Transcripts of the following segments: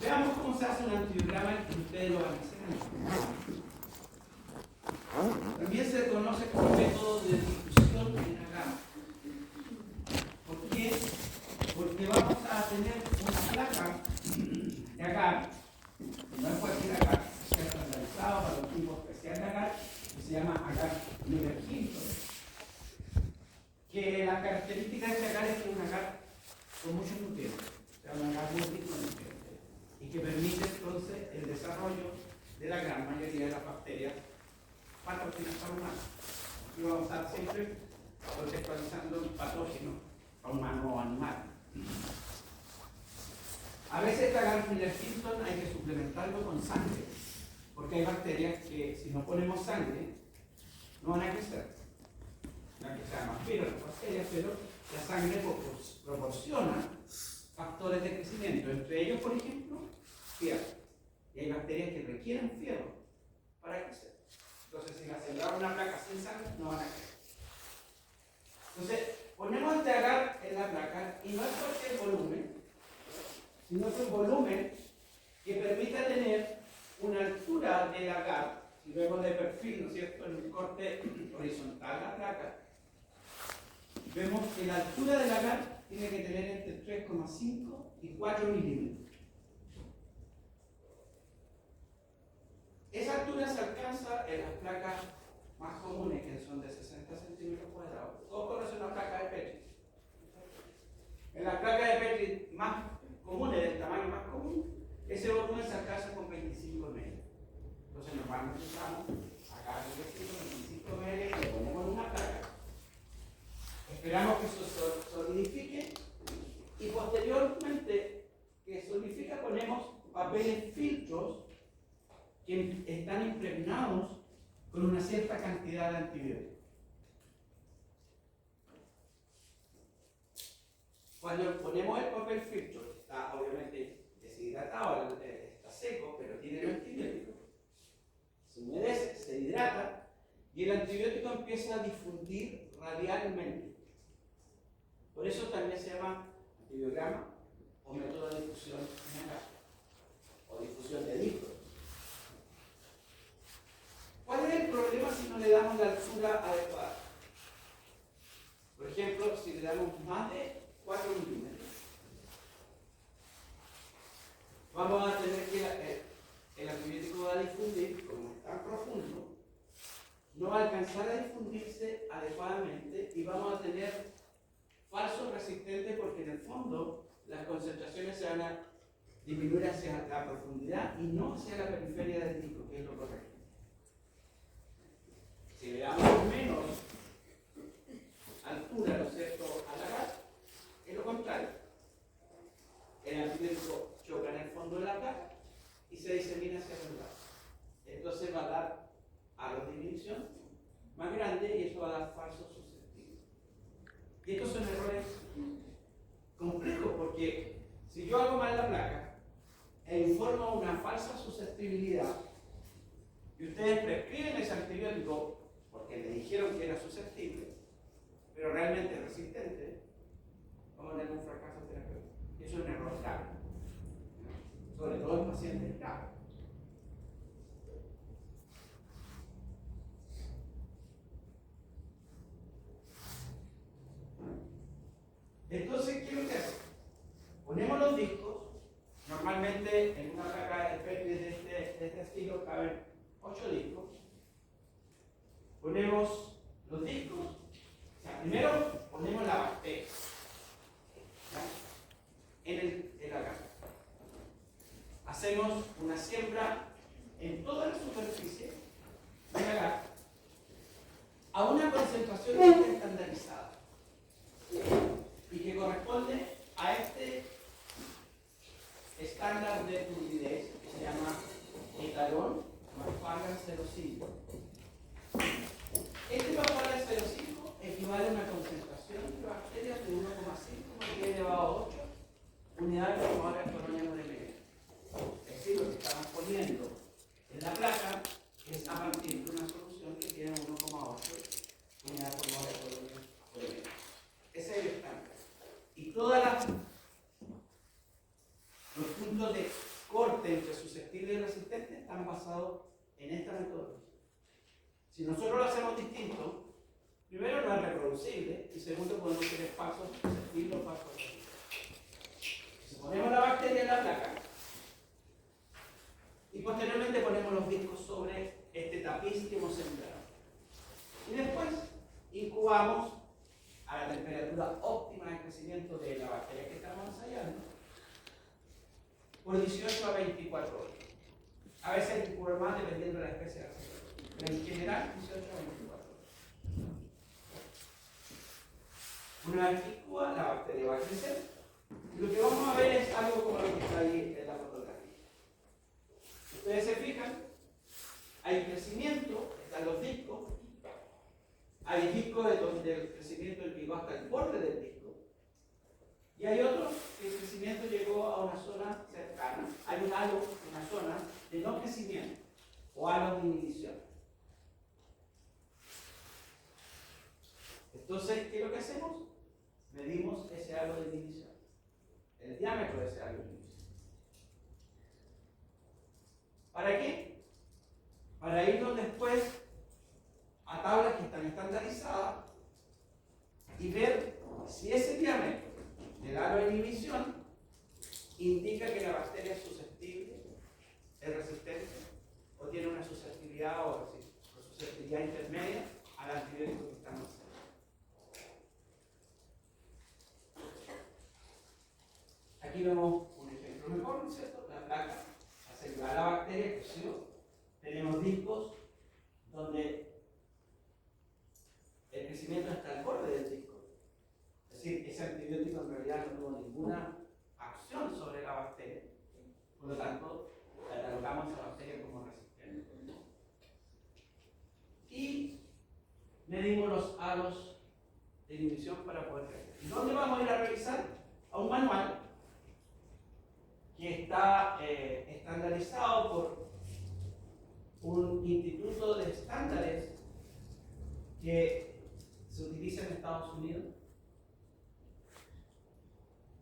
Veamos cómo se hace un antibiograma y ustedes lo van a hacer. También se conoce como método de difusión en agar. ¿Por qué? Porque vamos a tener una placa de agar, no es cualquier agar, que sea estandarizado para un tipo especial de agar, que se llama agar Miller-Hinton. Que las características de este agar es que es un agar con muchos nutrientes, o sea, un agar muy rico en nutrientes, y que permite entonces el desarrollo de la gran mayoría de las bacterias patógenas para humanos. Y vamos a estar siempre contextualizando patógenos a humanos o animales. A veces este agar Miller-Hinton hay que suplementarlo con sangre, porque hay bacterias que si no ponemos sangre no van a crecer. No es que sean más virus las bacterias, pero la sangre proporciona factores de crecimiento, entre ellos, por ejemplo, fierro. Y hay bacterias que requieren fierro para crecer. Entonces, si la sembraron una placa sin sangre, no van a crecer. Entonces, ponemos este agar en la placa y no es cualquier volumen, sino que un volumen que permita tener una altura del agar. Si vemos de perfil, ¿no es cierto?, en un corte horizontal la placa, vemos que la altura del agar tiene que tener entre 3,5 y 4 milímetros. Esa altura se alcanza en las placas más comunes, que son de 60 centímetros cuadrados. Todos conocen la placa de Petri. En las placas de Petri más comunes, del tamaño más común, ese volumen se alcanza con 25 ml. Entonces normalmente usamos acá 25 ml y lo ponemos en una placa. Esperamos que eso solidifique y posteriormente que solidifica ponemos papeles filtros que están impregnados con una cierta cantidad de antibióticos. Cuando ponemos el papel filtro, está obviamente deshidratado, está seco, pero tiene el antibiótico, se humedece, se hidrata y el antibiótico empieza a difundir radialmente. Por eso también se llama antibiograma o método de difusión en agar, o difusión de discos. ¿Cuál es el problema si no le damos la altura adecuada? Por ejemplo, si le damos más de 4 milímetros, vamos a tener que el antibiótico va a difundir, como es tan profundo, no va a alcanzar a difundirse adecuadamente y vamos a tener falsos resistentes porque en el fondo las concentraciones se van a disminuir hacia la profundidad y no hacia la periferia del disco, que es lo correcto. Si le damos menos altura, ¿no es cierto?, al agar, es lo contrario. El antibiótico choca en el fondo de la placa y se disemina hacia los lados. Entonces va a dar aros de inhibición más grande y eso va a dar falsos susceptibles. Y estos son errores complejos porque si yo hago mal la placa e informo una falsa susceptibilidad y ustedes prescriben ese antibiótico porque le dijeron que era susceptible, pero realmente resistente, vamos a tener un fracaso terapéutico. Eso es un error grave, sobre todo en pacientes graves. Entonces, ¿qué es lo que hace? Ponemos los discos, normalmente en una placa de Petri de este estilo caben 8 discos. Ponemos los discos, o sea, primero ponemos la bacteria, ¿ya?, en el agar. Hacemos una siembra en toda la superficie del agar a una concentración estandarizada y que corresponde a este estándar de fluidez que se llama etalón Marfan 0,5. Este Marfan 0,5 equivale a una concentración de bacterias de 1,5 por 10 elevado a 8 unidades por mol por millón de mililitros. Es decir, lo que estamos poniendo en la placa es a partir de una solución que tiene 1,8 unidades por mol por millón de mililitros. Ese es el estándar. Y todos los puntos de corte entre susceptible y resistente están basados en esta metodología. Si nosotros lo hacemos distinto, primero no es reproducible y segundo podemos tener pasos susceptibles o pasos resistentes. Si ponemos la bacteria en la placa y posteriormente ponemos los discos sobre este tapiz que hemos sembrado. Y después incubamos a la temperatura óptima de crecimiento de la bacteria que estamos ensayando por 18 a 24 horas. A veces hay que incubar más dependiendo de la especie de la célula, pero en general 18 a 24 horas. Una vez que incuba, la bacteria va a crecer. Y lo que vamos a ver es algo como lo que está ahí en la fotografía. Ustedes se fijan, hay crecimiento, están los discos, hay discos donde el crecimiento llegó hasta el borde del disco, y hay otros que el crecimiento llegó a una zona cercana, hay un halo, una zona de no crecimiento, o halo de inhibición. Entonces, ¿qué es lo que hacemos? Medimos ese halo de inhibición, el diámetro de ese halo de inhibición. ¿Para qué? Para irnos después a tablas que están estandarizadas y ver si ese diámetro del halo de inhibición indica que la bacteria es susceptible, es resistente, o tiene una susceptibilidad o susceptibilidad intermedia al antibiótico que estamos haciendo. Aquí vemos un ejemplo mejor, ¿no es cierto? La placa, la célula de la bacteria creció, tenemos discos donde el crecimiento está al borde del disco. Es decir, ese antibiótico en realidad no tuvo ninguna acción sobre la bacteria. Por lo tanto, catalogamos a la bacteria como resistente. Y medimos los halos de inhibición para poder crecer. ¿Y dónde vamos a ir a revisar? A un manual que está estandarizado por un instituto de estándares que se utiliza en Estados Unidos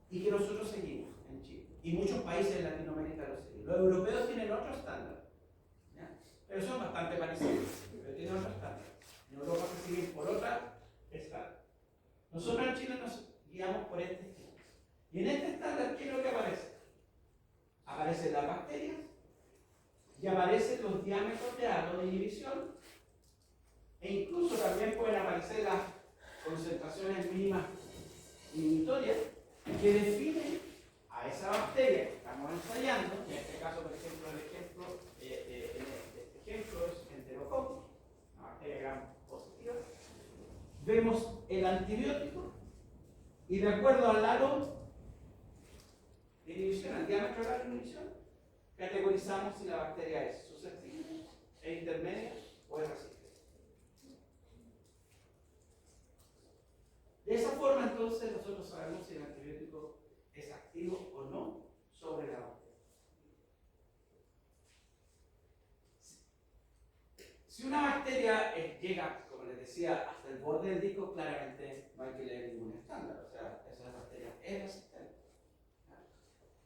y que nosotros seguimos en Chile. Y muchos países de Latinoamérica lo siguen. Los europeos tienen otro estándar, ¿ya? Pero son bastante parecidos, pero tienen otro estándar. En Europa se siguen por otra estándar. Nosotros en Chile nos guiamos por este estándar. Y en este estándar, ¿qué es lo que aparece? Aparecen las bacterias y aparecen los diámetros de halo de inhibición, e incluso también pueden aparecer las concentraciones mínimas inhibitorias que definen a esa bacteria que estamos ensayando. En este caso, por ejemplo, este ejemplo es Enterococcus, una bacteria gram positiva. Vemos el antibiótico y de acuerdo al halo de inhibición, al diámetro del halo de inhibición, categorizamos si la bacteria es susceptible, es intermedia o es resistente. De esa forma, entonces, nosotros sabemos si el antibiótico es activo o no sobre la bacteria. Si una bacteria llega, como les decía, hasta el borde del disco, claramente no hay que leer ningún estándar. O sea, esa bacteria es resistente.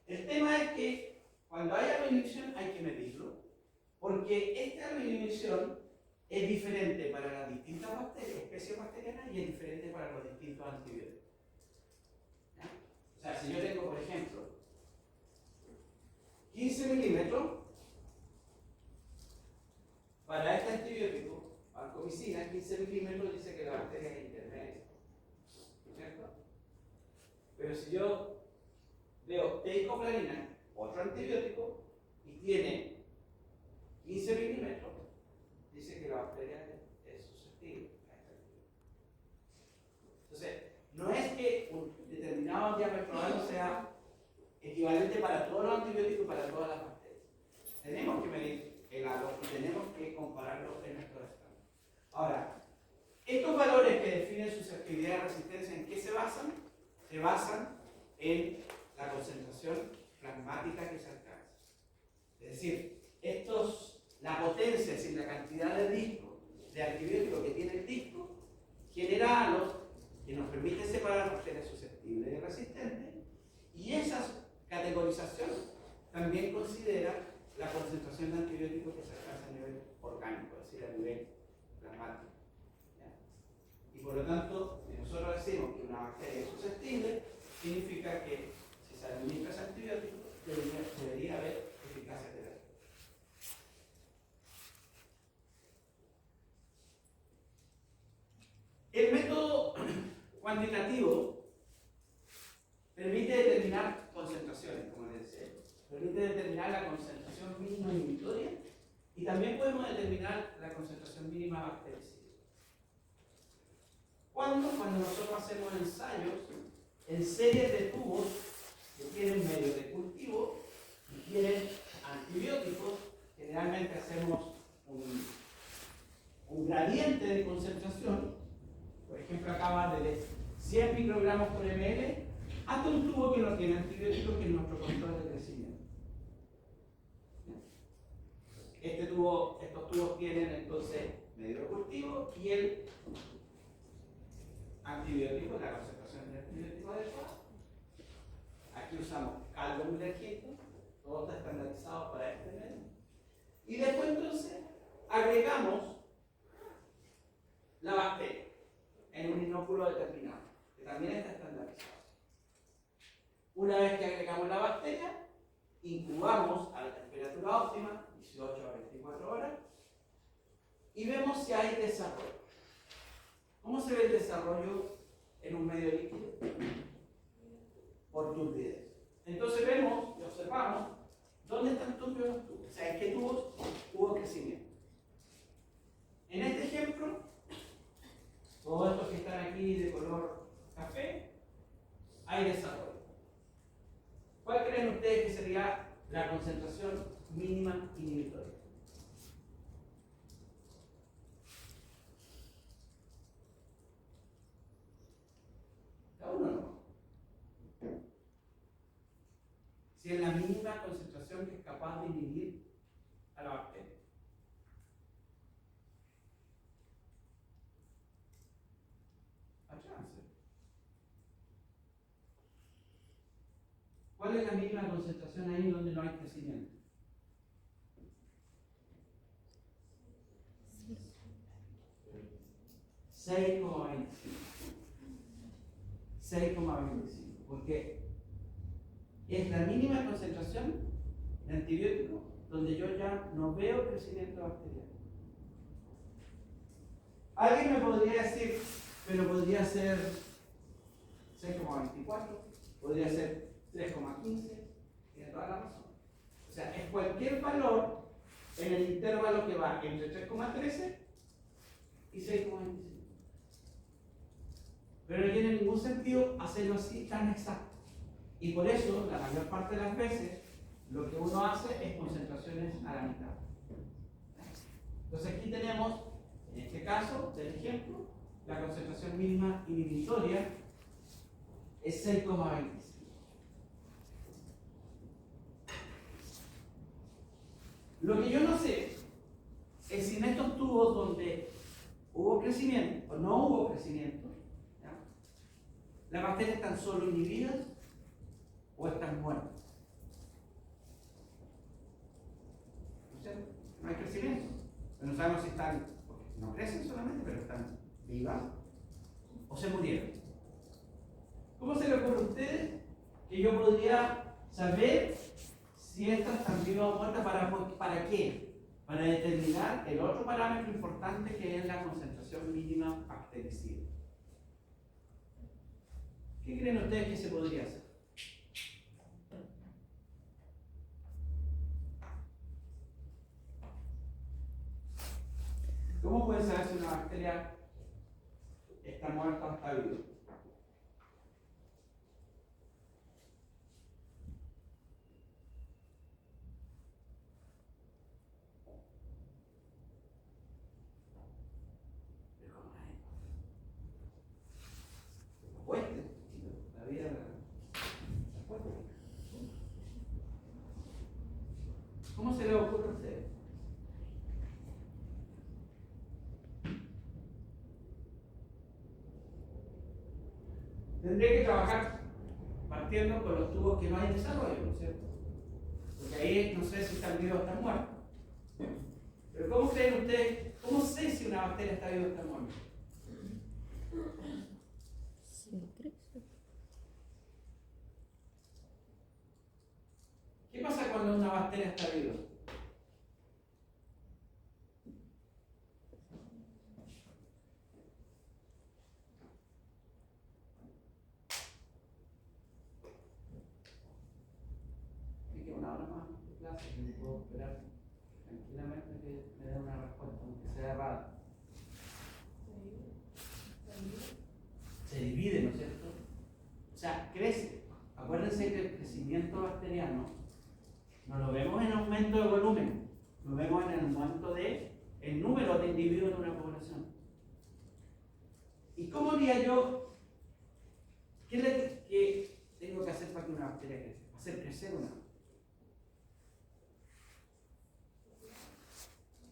El tema es que cuando hay halo de inhibición hay que medirlo, porque este halo de inhibición es diferente para las distintas bacterias, especies bacterianas, y es diferente para los distintos antibióticos. ¿Ya? O sea, si yo tengo, por ejemplo, 15 milímetros, para este antibiótico, vancomicina, 15 milímetros dice que la bacteria es intermedia. ¿Cierto? Pero si yo veo teicoflavina, otro antibiótico, y tiene 15 milímetros, dice que la bacteria es susceptible a este antibiótico. Entonces, no es que un determinado diámetro halo sea equivalente para todos los antibióticos y para todas las bacterias. Tenemos que medir el halo y tenemos que compararlo en nuestro estándar. Ahora, estos valores que definen susceptibilidad y resistencia, ¿en qué se basan? Se basan en la concentración plasmática que se alcanza. Es decir, la potencia, es decir, la cantidad de disco, de antibiótico que tiene el disco, genera halos que nos permiten separar bacterias susceptibles y resistentes, y esa categorización también considera la concentración de antibióticos que se alcanza a nivel orgánico, es decir, a nivel plasmático. ¿Ya? Y por lo tanto, si nosotros decimos que una bacteria es susceptible, significa que si se administra ese antibiótico, debería haber eficacia terapéutica. El método cuantitativo permite determinar concentraciones, como les decía. Permite determinar la concentración mínima inhibitoria y también podemos determinar la concentración mínima bactericida. ¿Cuándo? Cuando nosotros hacemos ensayos en series de tubos que tienen medios de cultivo y tienen antibióticos. Generalmente hacemos un gradiente de concentración. Por ejemplo, acá va de 100 microgramos por ml hasta un tubo que no tiene antibióticos, que es nuestro control de crecimiento. Estos tubos tienen entonces medio de cultivo y el antibiótico, la concentración de antibiótico adecuada. Aquí usamos caldo Müller-Hinton, todo está estandarizado para este medio. Y después entonces agregamos la bacteria en un inóculo determinado, que también está estandarizado. Una vez que agregamos la bacteria, incubamos a la temperatura óptima, 18 a 24 horas, y vemos si hay desarrollo. ¿Cómo se ve el desarrollo en un medio líquido? Por turbidez. Entonces vemos y observamos dónde están turbios los tubos, o sea, en qué tubos hubo crecimiento. En este ejemplo, todos estos que están aquí de color café, hay desarrollo. ¿Cuál creen ustedes que sería la concentración mínima inhibitoria? ¿Cada uno no? Si es la mínima concentración que es capaz de inhibir a la bacteria. ¿Cuál es la mínima concentración ahí donde no hay crecimiento? 6,25. 6,25. Porque es la mínima concentración de antibiótico donde yo ya no veo crecimiento bacteriano. Alguien me podría decir, pero podría ser 6,24, podría ser 3,15, tiene toda la razón. O sea, es cualquier valor en el intervalo que va entre 3,13 y 6,25. Pero no tiene ningún sentido hacerlo así tan exacto. Y por eso, la mayor parte de las veces, lo que uno hace es concentraciones a la mitad. Entonces aquí tenemos, en este caso del ejemplo, la concentración mínima inhibitoria es 6,25. Lo que yo no sé es si en estos tubos donde hubo crecimiento o no hubo crecimiento, ¿ya?, las bacterias están solo inhibidas o están muertas. ¿No es cierto? No hay crecimiento. Pero no sabemos si están, porque no crecen solamente, pero están vivas o se murieron. ¿Cómo se le ocurre a ustedes que yo podría saber si estas están vivas o muertas? ¿Para qué? Para determinar el otro parámetro importante, que es la concentración mínima bactericida. ¿Qué creen ustedes que se podría hacer? ¿Cómo puede saber si una bacteria está muerta o está viva? ¿Cómo se le ocurre a usted? Tendría que trabajar partiendo con los tubos que no hay desarrollo, ¿no es cierto? Porque porque ahí no sé si están vivos o están muertos. Pero ¿cómo creen ustedes? ¿Cómo sé si una bacteria está viva o está muerta? ¿Qué pasa cuando una bacteria está viva? Me queda una hora más de clase, que me puedo esperar tranquilamente que me dé una respuesta, aunque sea errada. Se divide, ¿no es cierto? O sea, crece. Acuérdense que el crecimiento bacteriano no lo vemos en aumento de volumen, lo vemos en el aumento de el número de individuos de una población. ¿Y cómo haría yo? ¿Qué tengo que hacer para que una bacteria crezca? Hacer crecer una bacteria.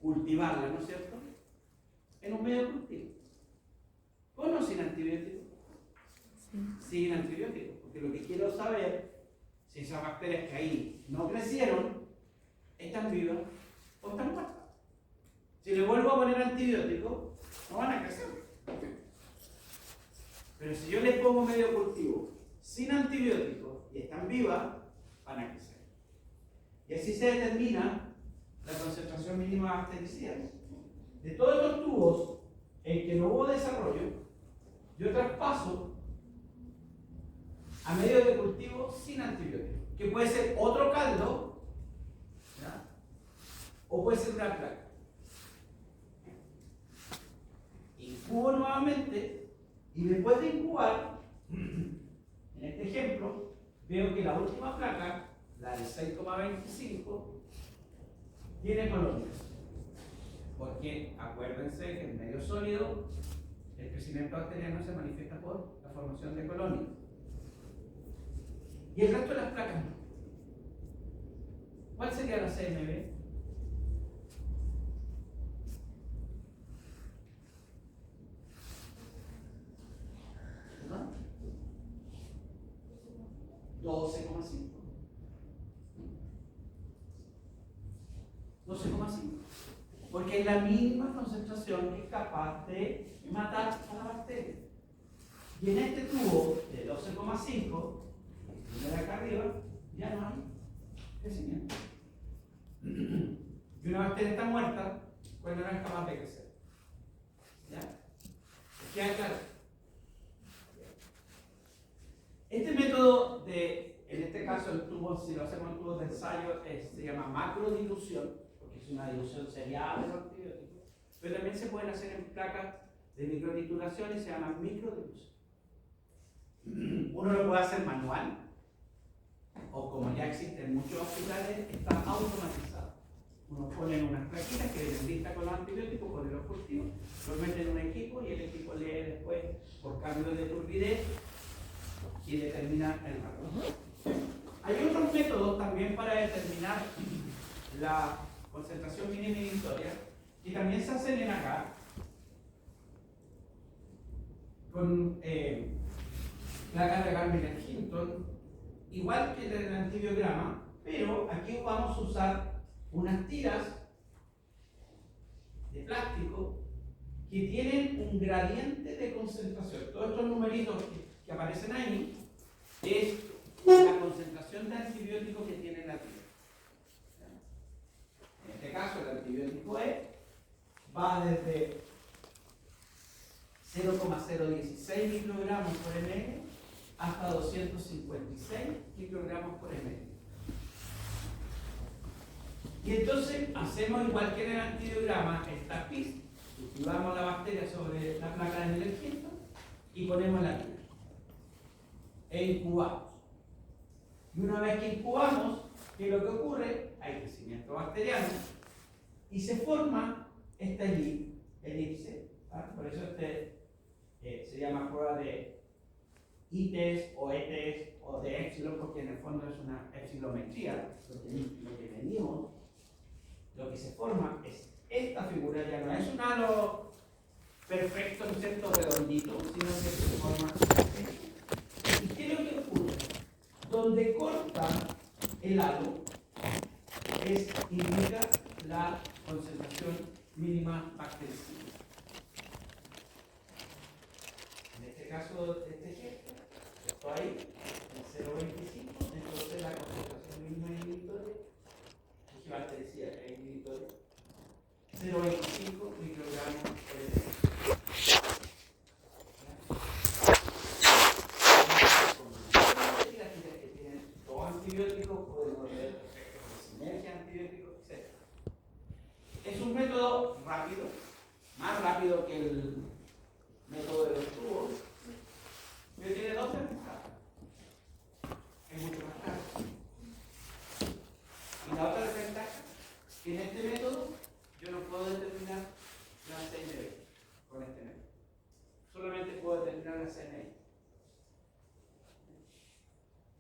Cultivarla, ¿no es cierto? En un medio cultivo. ¿Con o sin antibióticos? Sin antibióticos, porque lo que quiero saber si esas bacterias que ahí no crecieron están vivas o están muertas. Si le vuelvo a poner antibióticos, no van a crecer. Pero si yo les pongo medio cultivo sin antibióticos y están vivas, van a crecer. Y así se determina la concentración mínima de bactericidas. De todos estos tubos en que no hubo desarrollo, yo traspaso a medio de cultivo sin antibióticos, que puede ser otro caldo, ¿ya? O puede ser una placa. Incubo nuevamente y después de incubar, en este ejemplo, veo que la última placa, la de 6,25, tiene colonias. Porque acuérdense que en medio sólido el crecimiento bacteriano se manifiesta por la formación de colonias. Y el resto de las placas no. ¿Cuál sería la CMB? ¿No? 12,5. 12,5. Porque es la mínima concentración que es capaz de matar a la bacteria. Y en este tubo de 12,5, de acá arriba, ya no hay crecimiento. Y una bacteria está muerta cuando no es capaz de crecer. ¿Ya? ¿Queda claro? Este método en este caso el tubo, si lo hacemos en tubos de ensayo, se llama macrodilución, porque es una dilución serial de los antibióticos, pero también se pueden hacer en placas de microtitulación y se llama microdilución. Uno lo puede hacer manual, o como ya existen muchos hospitales, está automatizado. Uno pone unas plaquitas que vienen listas con los antibióticos, pone los cultivos, los mete en un equipo y el equipo lee después por cambio de turbidez y determina el valor. Hay otros métodos también para determinar la concentración mínima inhibitoria y también se hacen en acá con placas de Gardner-Hinton, igual que el antibiograma, pero aquí vamos a usar unas tiras de plástico que tienen un gradiente de concentración. Todos estos numeritos que aparecen ahí es la concentración de antibiótico que tiene la tira. En este caso el antibiótico E va desde 0,016 microgramos por ml hasta 256 microgramos por ml. Y entonces hacemos igual que en el antibiograma, esta pista, cultivamos la bacteria sobre la placa de Gardner-Hinton y ponemos la tira. E incubamos. Y una vez que incubamos, ¿qué es lo que ocurre? Hay crecimiento bacteriano y se forma esta elipse. ¿Ah? Por eso se llama prueba de I-test o E-test o de epsilon, porque en el fondo es una epsilometría. Lo que venimos, lo que se forma es esta figura, ya no es un halo perfecto, un centro redondito, sino que se forma esto. ¿Y qué es lo que ocurre? Donde corta el halo, indica la concentración mínima bactericida. En este caso de este ejemplo, esto ahí, en 0,25, entonces la concentración mínima inhibitoria, que bactericida es inhibitoria, 0,25 microgramos por decilitro. Que tienen dos antibióticos, podemos ver efectos de sinergia antibióticos, etc. Es un método rápido, más rápido que el método de los tubos, pero tiene dos desventajas. Es mucho más caro. Y la otra desventaja, que en este método yo no puedo determinar la CNV con este método. Solamente puedo determinar la CNI.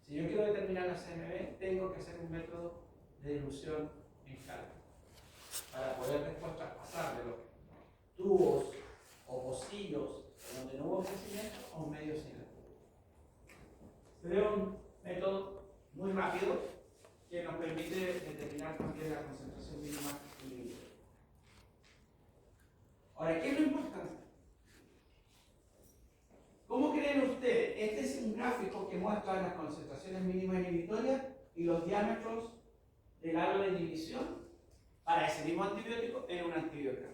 Si yo quiero determinar la CNV, tengo que hacer un método de dilución en cálculo para poder después traspasar de los tubos o pocillos donde no hubo crecimiento a un medio sin el tubo. Pero es un método muy rápido que nos permite determinar también la concentración mínima inhibitoria. Ahora, ¿qué es lo importante? ¿Cómo creen ustedes? Este es un gráfico que muestra las concentraciones mínimas inhibitorias y los diámetros del halo de inhibición para ese mismo antibiótico en un antibiótico.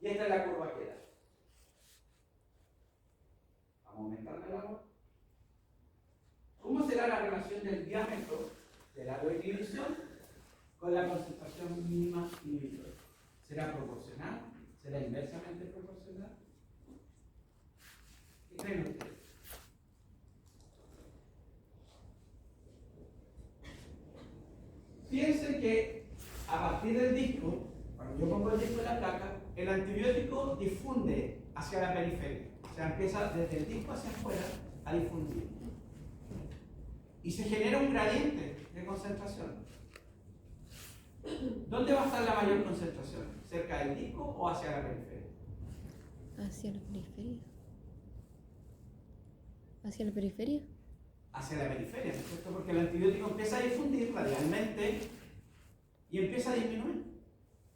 Y esta es la curva que da. Vamos a aumentar el agua. ¿Cómo será la relación del diámetro del halo de inhibición con la concentración mínima inhibitoria? ¿Será proporcional? ¿Será inversamente proporcional? ¿Qué creen ustedes? Piensen que a partir del disco, cuando yo pongo el disco en la placa, el antibiótico difunde hacia la periferia. O sea, empieza desde el disco hacia afuera a difundir. Y se genera un gradiente de concentración. ¿Dónde va a estar la mayor concentración? ¿Cerca del disco o hacia la periferia? Hacia la periferia. ¿Hacia la periferia? Hacia la periferia, ¿no es cierto? Porque el antibiótico empieza a difundir radialmente y empieza a disminuir.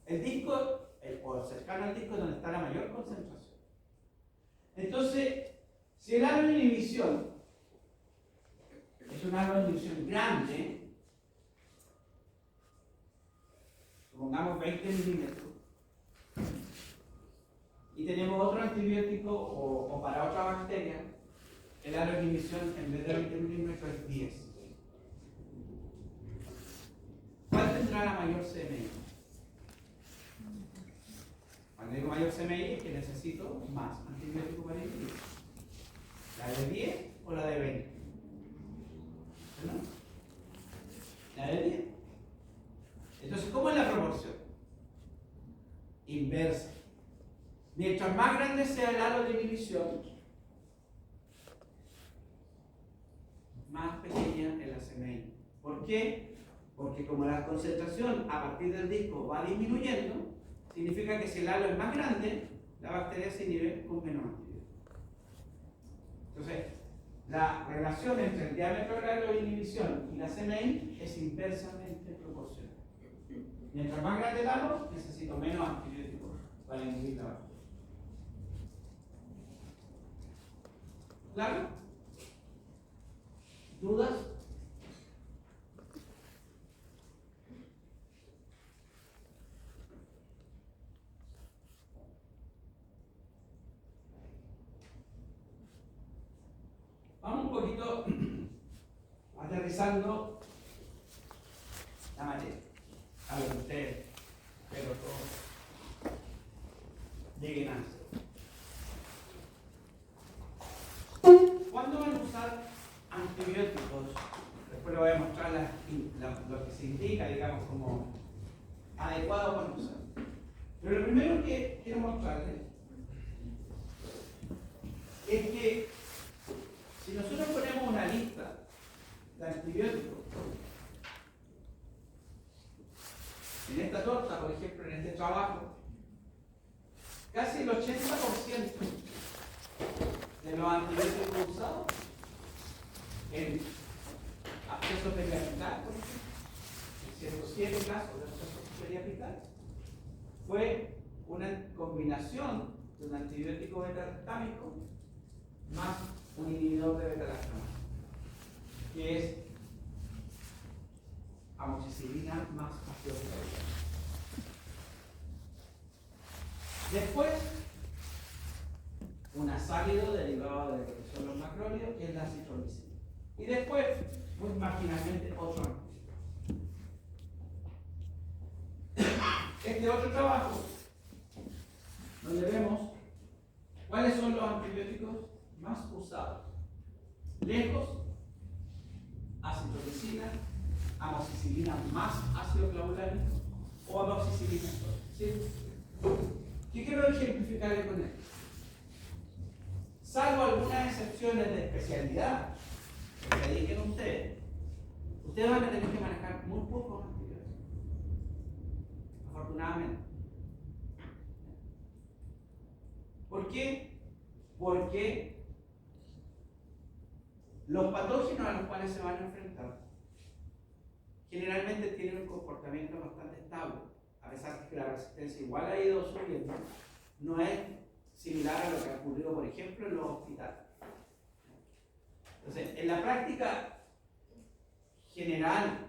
El disco, o cercano al disco, es donde está la mayor concentración. Entonces, si el halo de inhibición es un halo de inhibición grande, supongamos 20 milímetros, y tenemos otro antibiótico o para otra bacteria, el halo de inhibición en vez de 20 milímetros es 10. ¿Cuál tendrá la mayor CMI? Cuando digo mayor CMI es que necesito más antibiótico para inhibir. ¿La de 10 o la de 20? ¿No? La de 10. Entonces, ¿cómo es la proporción? Inversa. Mientras más grande sea el halo de inhibición, más pequeña es la CMI. ¿Por qué? Porque como la concentración a partir del disco va disminuyendo, significa que si el halo es más grande, la bacteria se inhibe con menos antibiótico. Entonces, la relación entre el diámetro del halo de inhibición y la CMI es inversamente proporcional. Mientras más grande el halo, necesito menos antibióticos para inhibir la bacteria. ¿Claro? ¿Dudas? Vamos un poquito aterrizando la materia. A ver, ustedes, pero todos lleguen a hacer. ¿Cuándo van a usar antibióticos? Después le voy a mostrar lo que se indica, digamos, como adecuado para usar. Pero lo primero que quiero mostrarles es que si nosotros ponemos una lista de antibióticos en esta torta, por ejemplo, en este trabajo, casi el 80% de los antibióticos usados en absceso periapital, por ejemplo, el 7 casos de osteopenia apical fue una combinación de un antibiótico beta-lactámico más un inhibidor de beta-lactamasa, que es amoxicilina más ácido clorhídrico. Después, un azálido derivado de lo que son los macrólidos, que es la citromicina. Y después, muy marginalmente, otro antibiótico. Este otro trabajo, donde vemos cuáles son los antibióticos más usados. Lejos, acitromicina, amoxicilina más ácido clavulánico o amoxicilina solo. ¿Sí? ¿Qué quiero ejemplificar con esto? Salvo algunas excepciones de especialidad que se dediquen ustedes van a tener que manejar muy pocos antibióticos, afortunadamente. ¿Por qué? Porque los patógenos a los cuales se van a enfrentar generalmente tienen un comportamiento bastante estable, a pesar de que la resistencia igual ha ido subiendo, no es similar a lo que ha ocurrido, por ejemplo, en los hospitales. Entonces, en la práctica general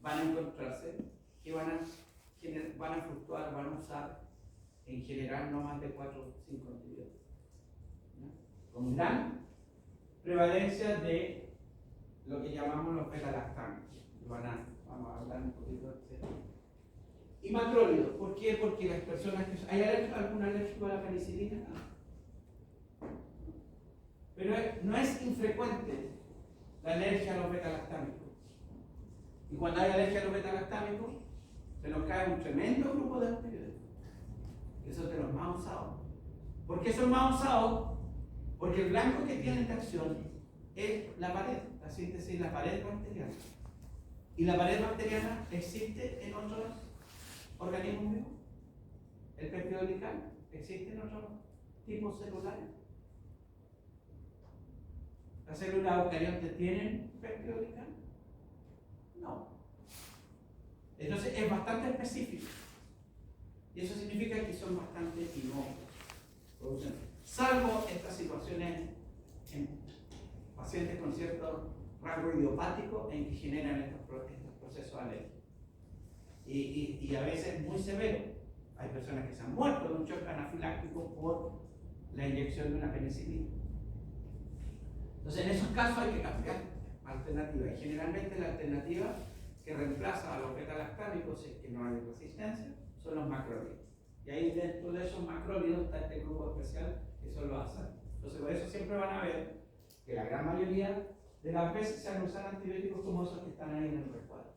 van a encontrarse que van a fluctuar, van a usar en general no más de 4 o 5 antibióticos, ¿no? Con gran prevalencia de lo que llamamos los beta-lactámicos. Vamos a hablar un poquito de eso. Y macrólidos, ¿por qué? Porque las personas que... ¿Hay algún alérgico a la penicilina? Pero no es infrecuente la alergia a los beta-lactámicos. Y cuando hay alergia a los beta-lactámicos, se nos cae un tremendo grupo de antibióticos. Esos son de los más usados. ¿Por qué son más usados? Porque el blanco que tienen de acción es la pared, la síntesis, la pared bacteriana. Y la pared bacteriana existe en otros organismos vivos. El péptido glicano existe en otros tipos celulares. ¿Las células eucariontes tienen péptido glicano? No. Entonces es bastante específico. Y eso significa que son bastante inocuos. Salvo estas situaciones en pacientes con cierto rango idiopático en que generan estos procesos alérgicos. Y a veces muy severo. Hay personas que se han muerto de un shock anafiláctico por la inyección de una penicilina. Entonces, en esos casos hay que cambiar alternativa. Y generalmente la alternativa que reemplaza a los beta-lactámicos, si es que no hay resistencia, son los macrólidos. Y ahí dentro de esos macrólidos está este grupo especial que son los azálidos. Entonces, por eso siempre van a ver que la gran mayoría de las veces se van a usar antibióticos como esos que están ahí en el recuadro.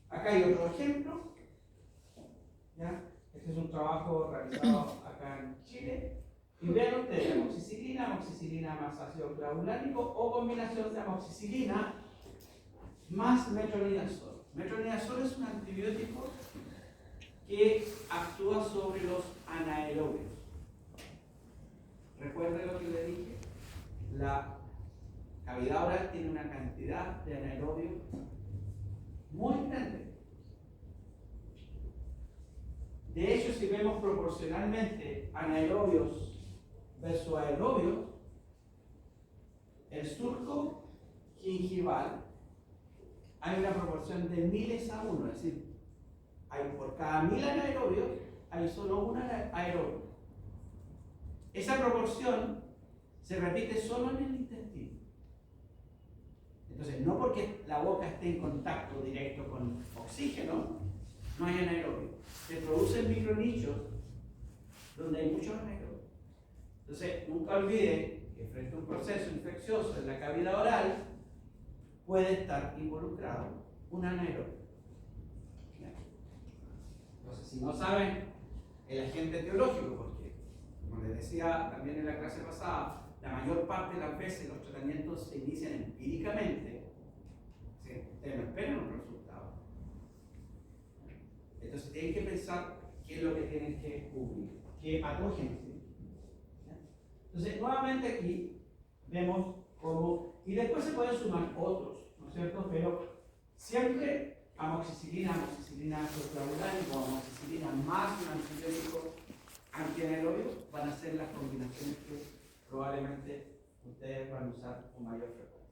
Acá hay otro ejemplo. ¿Ya? Este es un trabajo realizado acá en Chile. Y vean ustedes, amoxicilina más ácido clavulánico o combinación de amoxicilina más metronidazol. Metronidazol es un antibiótico que actúa sobre los anaerobios. Recuerden lo que le dije, la cavidad oral tiene una cantidad de anaerobios muy grande. De hecho, si vemos proporcionalmente anaerobios versus aerobios, el surco gingival hay una proporción de miles a 1, es decir, por cada 1000 anaerobios hay solo un aerobio. Esa proporción se repite solo en el intestino. Entonces, no porque la boca esté en contacto directo con oxígeno, no hay anaerobio. Se producen micronichos donde hay muchos anaerobios. Entonces, nunca olviden que frente a un proceso infeccioso en la cavidad oral puede estar involucrado un anaerobio. Entonces, si no saben el agente etiológico, porque, como les decía también en la clase pasada, la mayor parte de las veces los tratamientos se inician empíricamente, ¿sí? Ustedes no esperan un resultado. Entonces, tienen que pensar qué es lo que tienen que cubrir, qué patógenos tienen. Entonces, nuevamente aquí vemos cómo Y después se pueden sumar otros, ¿no es cierto? Pero siempre amoxicilina, proclorulánico, amoxicilina más un antibiótico antianaerobio van a ser las combinaciones que probablemente ustedes van a usar con mayor frecuencia.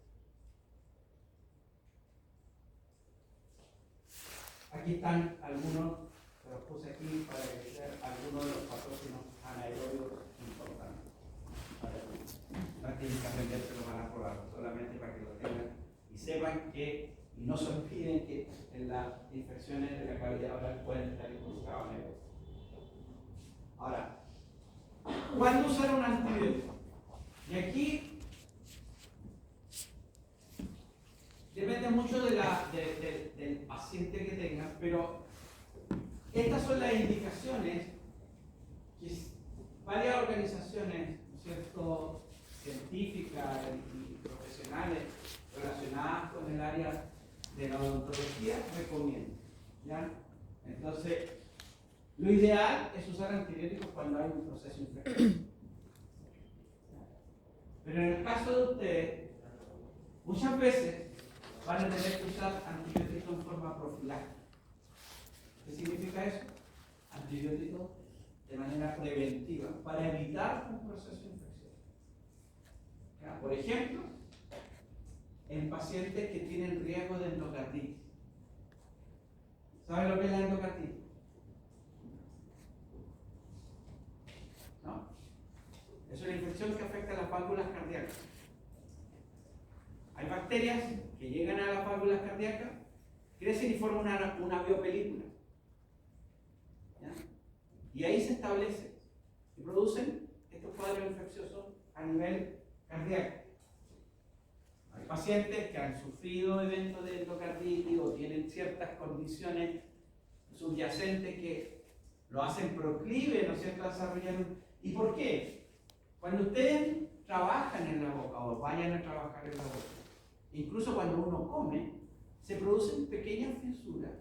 Aquí están algunos, se los puse aquí para que vean algunos de los patógenos anaerobios importantes. No tienen que aprender, se lo van a probar, solamente para que lo tengan y sepan que, y no se olviden que en las infecciones de la cavidad oral pueden estar incrustados anaerobios. Ahora, ¿cuándo usar un antibiótico? Y aquí depende mucho del paciente que tenga, pero estas son las indicaciones que varias organizaciones, ¿no es cierto?, científicas y profesionales relacionadas con el área de la odontología recomiendan, ¿ya? Entonces, lo ideal es usar antibióticos cuando hay un proceso infeccioso. Pero en el caso de ustedes, muchas veces van a tener que usar antibióticos en forma profiláctica. ¿Qué significa eso? Antibióticos de manera preventiva para evitar un proceso infeccioso. Por ejemplo, en pacientes que tienen riesgo de endocarditis. ¿Saben lo que es la endocarditis? ¿No? Es una infección que afecta a las válvulas cardíacas. Hay bacterias que llegan a las válvulas cardíacas, crecen y forman una biopelícula. ¿Ya? Y ahí se establecen y producen estos cuadros infecciosos a nivel cardíaco. Hay pacientes que han sufrido eventos de endocarditis o tienen ciertas condiciones subyacentes que lo hacen proclive, ¿no es cierto?, a desarrollar ¿Y por qué? Cuando ustedes trabajan en la boca o vayan a trabajar en la boca, incluso cuando uno come, se producen pequeñas fisuras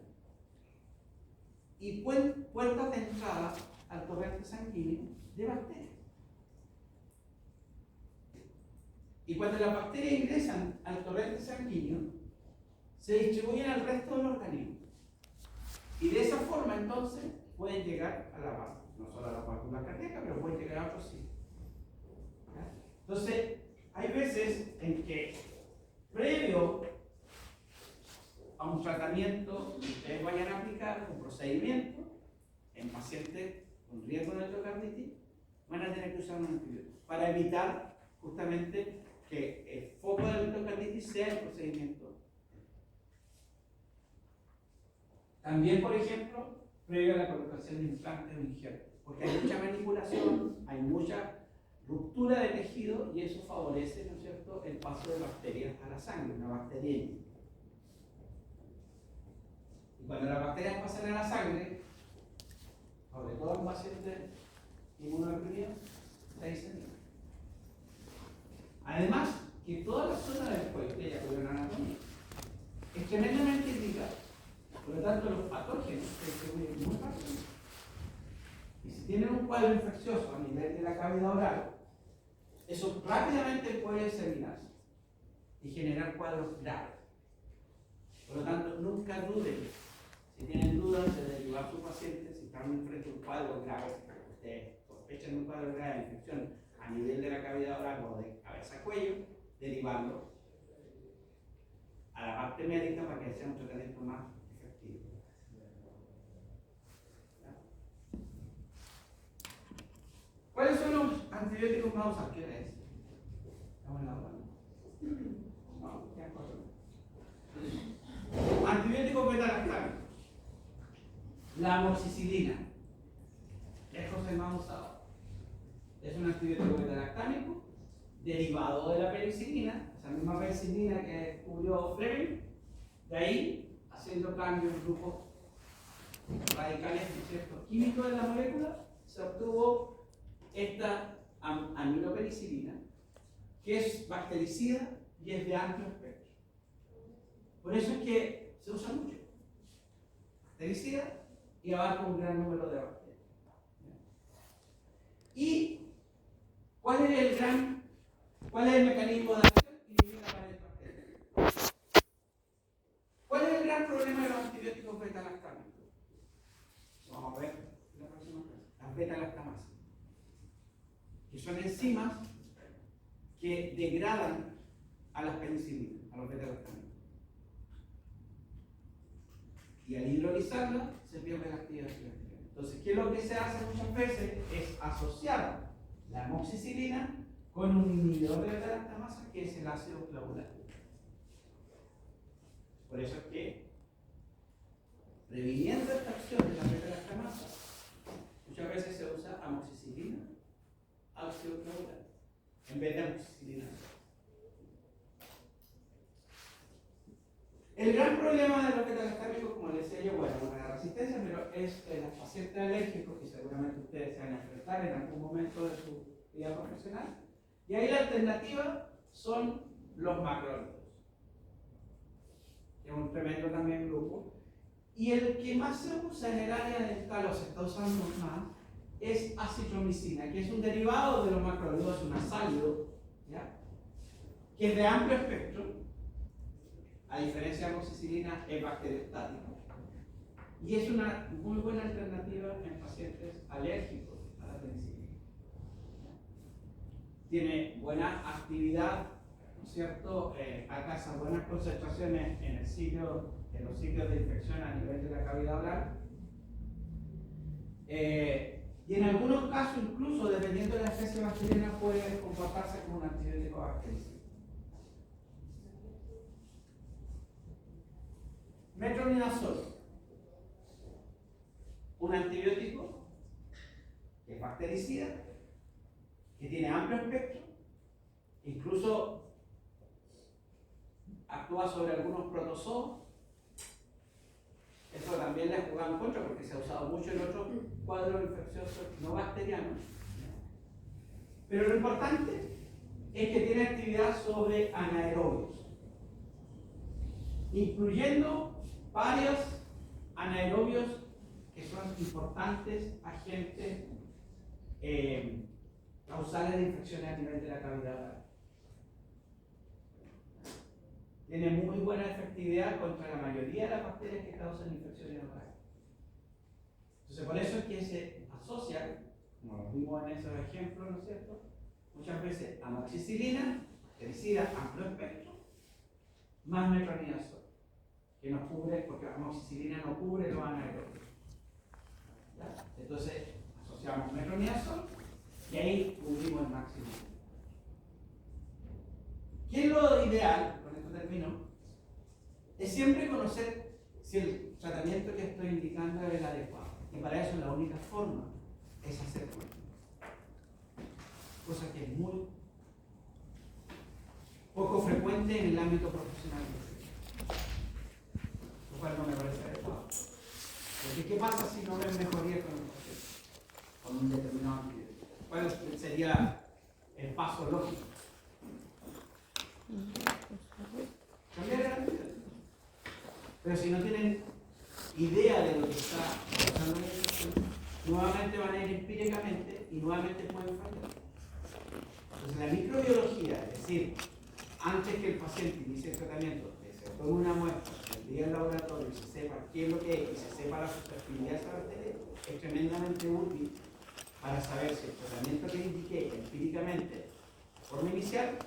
y puertas de entrada al torrente sanguíneo de bacterias. Y cuando las bacterias ingresan al torrente sanguíneo, se distribuyen al resto del organismo. Y de esa forma, entonces, pueden llegar a la base, no solo a la válvula cardíaca, pero pueden llegar a otros sitios. Entonces, hay veces en que, previo a un tratamiento que ustedes vayan a aplicar, un procedimiento, en pacientes con riesgo de endocarditis, van a tener que usar un antibiótico para evitar justamente que el foco de la endocarditis sea el procedimiento. También, por ejemplo, previo a la colocación de implantes o injertos, porque hay mucha manipulación, hay mucha ruptura de tejido y eso favorece, ¿no es cierto?, el paso de bacterias a la sangre, una bacteriemia. Y cuando las bacterias pasan a la sangre, sobre todo en pacientes inmunodeprimidos, se disemina. Además, que toda la zona del cuello, que ya cubrió la anatomía, es tremendamente irritada. Por lo tanto, los patógenos se distribuyen muy fácilmente. Y si tienen un cuadro infeccioso a nivel de la cavidad oral, eso rápidamente puede diseminarse y generar cuadros graves. Por lo tanto, nunca duden. Si tienen dudas de derivar a su paciente, si están enfrente de un cuadro grave, ustedes sospechan de un cuadro grave de infección a nivel de la cavidad oral o de cabeza a cuello, derivarlo a la parte médica para que sea un tratamiento más efectivo. ¿Cuáles son los antibióticos más usados? ¿Qué es? ¿Estamos en la hora? No, ya corto. Antibióticos beta-lactámicos. La amoxicilina. Este es el más usado. Es un antibiótico beta-lactámico derivado de la penicilina, esa misma penicilina que descubrió Fleming, de ahí haciendo cambios en grupos radicales, ¿no es cierto?, químicos de la molécula, se obtuvo esta aminopenicilina, que es bactericida y es de amplio espectro. Por eso es que se usa mucho. Bactericida y abarca un gran número de bacterias. ¿Y cuál es el mecanismo de acción? Inhibir la pared beta-lactamasa, que son enzimas que degradan a las penicilinas, a los beta-lactaminos. Y al hidrolizarla se pierde la actividad antibacteriana. Entonces, ¿qué es lo que se hace muchas veces? Es asociar la amoxicilina con un inhibidor de beta-lactamasa que es el ácido clavulánico. Por eso es que, previniendo esta acción de la beta-lactamasa, muchas veces se usa amoxicilina, ácido clavulánico, en vez de amoxicilina. El gran problema de los beta-lactámicos, como les decía yo, bueno, la resistencia, pero es los pacientes alérgicos, que seguramente ustedes se van a enfrentar en algún momento de su vida profesional. Y ahí la alternativa son los macrólidos, que es un tremendo también grupo. Y el que más se usa en el área dental, o se está usando más, es acitromicina, que es un derivado de los macrólidos, es un azálido, ¿ya? Que es de amplio espectro. A diferencia de amoxicilina, es bacteriostático. Y es una muy buena alternativa en pacientes alérgicos a la penicilina. Tiene buena actividad, ¿no es cierto? Alcanza buenas concentraciones en los sitios de infección a nivel de la cavidad oral. Y en algunos casos, incluso dependiendo de la especie bacteriana, puede comportarse como un antibiótico bactericida. Metronidazol, un antibiótico que es bactericida, que tiene amplio espectro, incluso actúa sobre algunos protozoos. Eso también le ha jugado en contra porque se ha usado mucho en otros cuadros infecciosos no bacterianos. Pero lo importante es que tiene actividad sobre anaerobios, incluyendo varios anaerobios que son importantes agentes causales de infecciones a nivel de la cavidad oral. Tiene muy buena efectividad contra la mayoría de las bacterias que causan infecciones orales. Entonces, por eso es que se asocia, como lo vimos en esos ejemplos, ¿no es cierto?, muchas veces amoxicilina, bactericida amplio espectro, más metronidazol, que nos cubre, porque la amoxicilina no cubre los anaerobios. ¿Ya? Entonces, asociamos metronidazol y ahí cubrimos el máximo. ¿Qué es lo ideal? Con esto termino. Es siempre conocer si el tratamiento que estoy indicando es el adecuado. Y para eso la única forma es hacer pruebas. Cosa que es muy poco frecuente en el ámbito profesional. Lo cual no me parece adecuado. Porque ¿qué pasa si no ven mejoría con un paciente? Con un determinado antibiótico. ¿Cuál sería el paso lógico? Cambiar el antibiótico. Pero si no tienen idea de lo que está pasando en el sistema, nuevamente van a ir empíricamente y nuevamente pueden fallar. Entonces la microbiología, es decir, antes que el paciente inicie el tratamiento, que se tome una muestra, se envíe al laboratorio y se sepa qué es lo que es y se sepa la susceptibilidad de esa bacteria, es tremendamente útil para saber si el tratamiento que indiqué empíricamente de forma inicial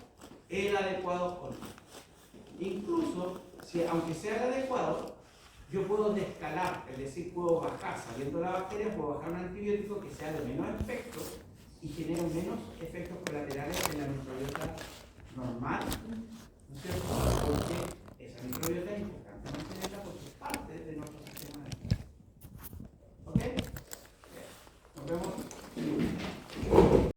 es el adecuado o no. Incluso, si, aunque sea el adecuado, yo puedo descalar, es decir, puedo bajar, sabiendo la bacteria, puedo bajar un antibiótico que sea de menos efecto y genere menos efectos colaterales en la microbiota normal, ¿no es cierto?